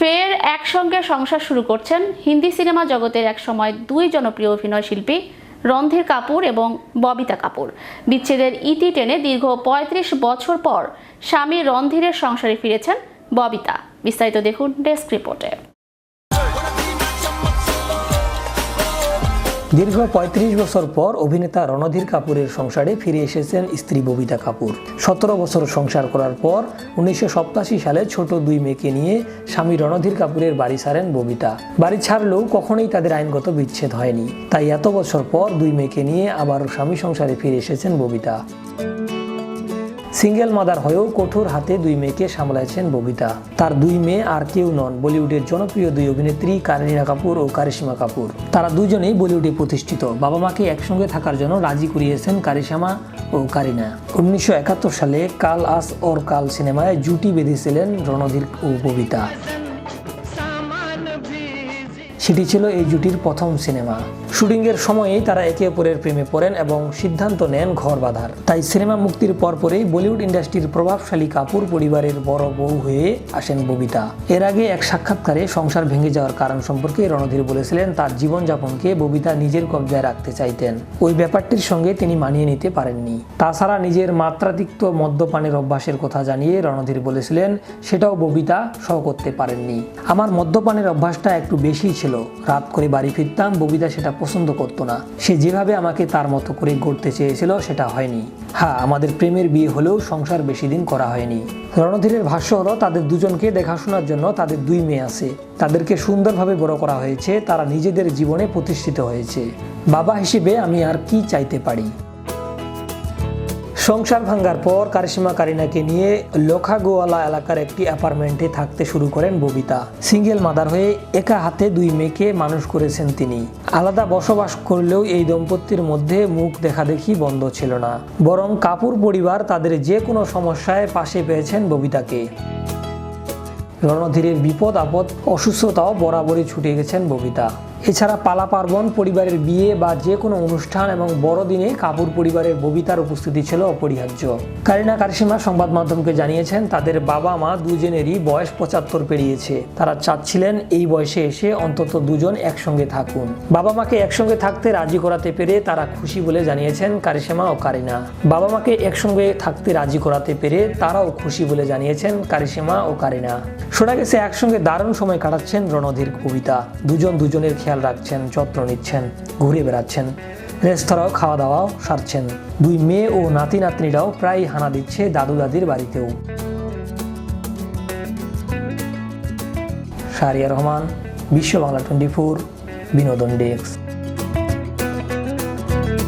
ফের একসঙ্গে সংসার শুরু করছেন হিন্দি সিনেমা জগতের একসময় দুই জনপ্রিয় অভিনয় শিল্পী রণধীর কাপুর এবং ববিতা কাপুর। বিচ্ছেদের ইতি টেনে দীর্ঘ ৩৫ বছর পর স্বামী রণধীরের সংসারে ফিরেছেন ববিতা। বিস্তারিত দেখুন ডেস্ক রিপোর্টে। দীর্ঘ ৩৫ বছর পর অভিনেতা রণধীর কাপুরের সংসারে ফিরে এসেছেন স্ত্রী ববিতা কাপুর। ১৭ বছর সংসার করার পর ১৯৮৭ সালে ছোট দুই মেয়েকে নিয়ে স্বামী রণধীর কাপুরের বাড়ি ছাড়েন ববিতা। বাড়ি ছাড়লেও কখনোই তাদের আইনগত বিচ্ছেদ হয়নি, তাই এত বছর পর দুই মেয়েকে নিয়ে আবারও স্বামী সংসারে ফিরে এসেছেন ববিতা। সিঙ্গেল মাদার হয়েও কঠোর হাতে দুই মেয়েকে সামলাচ্ছেন ববিতা। তার দুই মেয়ে আর কেউ নন, বলিউডের জনপ্রিয় দুই অভিনেত্রী কারিনা কাপুর ও কারিশমা কাপুর। তারা দুজনেই বলিউডে প্রতিষ্ঠিত। বাবা মাকে একসঙ্গে থাকার জন্য রাজি করিয়েছেন কারিশমা ও কারিনা। ১৯৭১ সালে কাল আস ওর কাল সিনেমায় জুটি বেঁধেছিলেন রণধীর ও ববিতা। সেটি ছিল এই জুটির প্রথম সিনেমা। শুটিংয়ের সময়েই তারা একে অপরের প্রেমে পড়েন এবং সিদ্ধান্ত নেন ঘর বাঁধার। তাই সিনেমা মুক্তির পরপরই বলিউড ইন্ডাস্ট্রির প্রভাবশালী কাপুর পরিবারের বড় বউ হয়ে আসেন ববিতা। এর আগে এক সাক্ষাৎকারে সংসার ভেঙে যাওয়ার কারণ সম্পর্কে রণধীর বলেছিলেন তার জীবনযাপনকে ববিতা নিজের কবজায় রাখতে চাইতেন। ওই ব্যাপারটির সঙ্গে তিনি মানিয়ে নিতে পারেননি। তাছাড়া নিজের মাত্রাতিরিক্ত মদ্যপানের অভ্যাসের কথা জানিয়ে রণধীর বলেছিলেন সেটাও ববিতা সহ করতে পারেননি। আমার মদ্যপানের অভ্যাসটা একটু বেশি ছিল। রাত করে বাড়ি ফিরতাম, ববিতা সেটা পছন্দ করতো না। সে যেভাবে আমাকে তার মতো করে গড়তে চেয়েছিল সেটা হয়নি। হ্যাঁ, আমাদের প্রেমের বিয়ে হলেও সংসার বেশি দিন করা হয়নি। রণধীরের ভাষ্য হলো তাদের দুজনকে দেখাশোনার জন্য তাদের দুই মেয়ে আছে। তাদেরকে সুন্দরভাবে বড় করা হয়েছে, তারা নিজেদের জীবনে প্রতিষ্ঠিত হয়েছে। বাবা হিসেবে আমি আর কি চাইতে পারি। সংসার ভাঙ্গার পর কারিশমা কারিনাকে নিয়ে লোখাগোয়ালা এলাকার একটি অ্যাপার্টমেন্টে থাকতে শুরু করেন ববিতা। সিঙ্গেল মাদার হয়ে একা হাতে দুই মেয়েকে মানুষ করেছেন তিনি। আলাদা বসবাস করলেও এই দম্পতির মধ্যে মুখ দেখাদেখি বন্ধ ছিল না, বরং কাপুর পরিবার তাদের যে কোনো সমস্যায় পাশে পেয়েছেন ববিতাকে। রণধীরের বিপদ আপদ অসুস্থতাও বরাবরই ছুটে গেছেন ববিতা। এছাড়া পালা পার্বণ, পরিবারের বিয়ে বা যে কোনো অনুষ্ঠান এবং বড়দিনে কাপুর পরিবারের ববিতার উপস্থিতি ছিল অপরিহার্য। কারিনা কারিশমা সংবাদ মাধ্যমকে জানিয়েছেন তাদের বাবা মা দুজনেরই বয়স ৭৫ পেরিয়েছে। তারা চাচ্ছিলেন এই বয়সে এসে অন্তত দুজন একসঙ্গে থাকুন। বাবা মাকে একসঙ্গে থাকতে রাজি করাতে পেরে তারা খুশি বলে জানিয়েছেন কারিশমা ও কারিনা। বাবা মাকে একসঙ্গে থাকতে রাজি করাতে পেরে তারাও খুশি বলে জানিয়েছেন কারিশমা ও কারিনা। শোনা গেছে একসঙ্গে দারুণ সময় কাটাচ্ছেন রণধীর ববিতা। দুজন দুজনের খেয়াল রাখছেন, যত্ন নিচ্ছেন, ঘুরে বেড়াচ্ছেন, রেস্তোরাঁও খাওয়া দাওয়াও সারছেন। দুই মেয়ে ও নাতি নাতনিরাও প্রায় হানা দিচ্ছে দাদু দাদির বাড়িতেও। শাহরিয়ার রহমান, বিশ্ব বাংলা 24, বিনোদন ডেস্ক।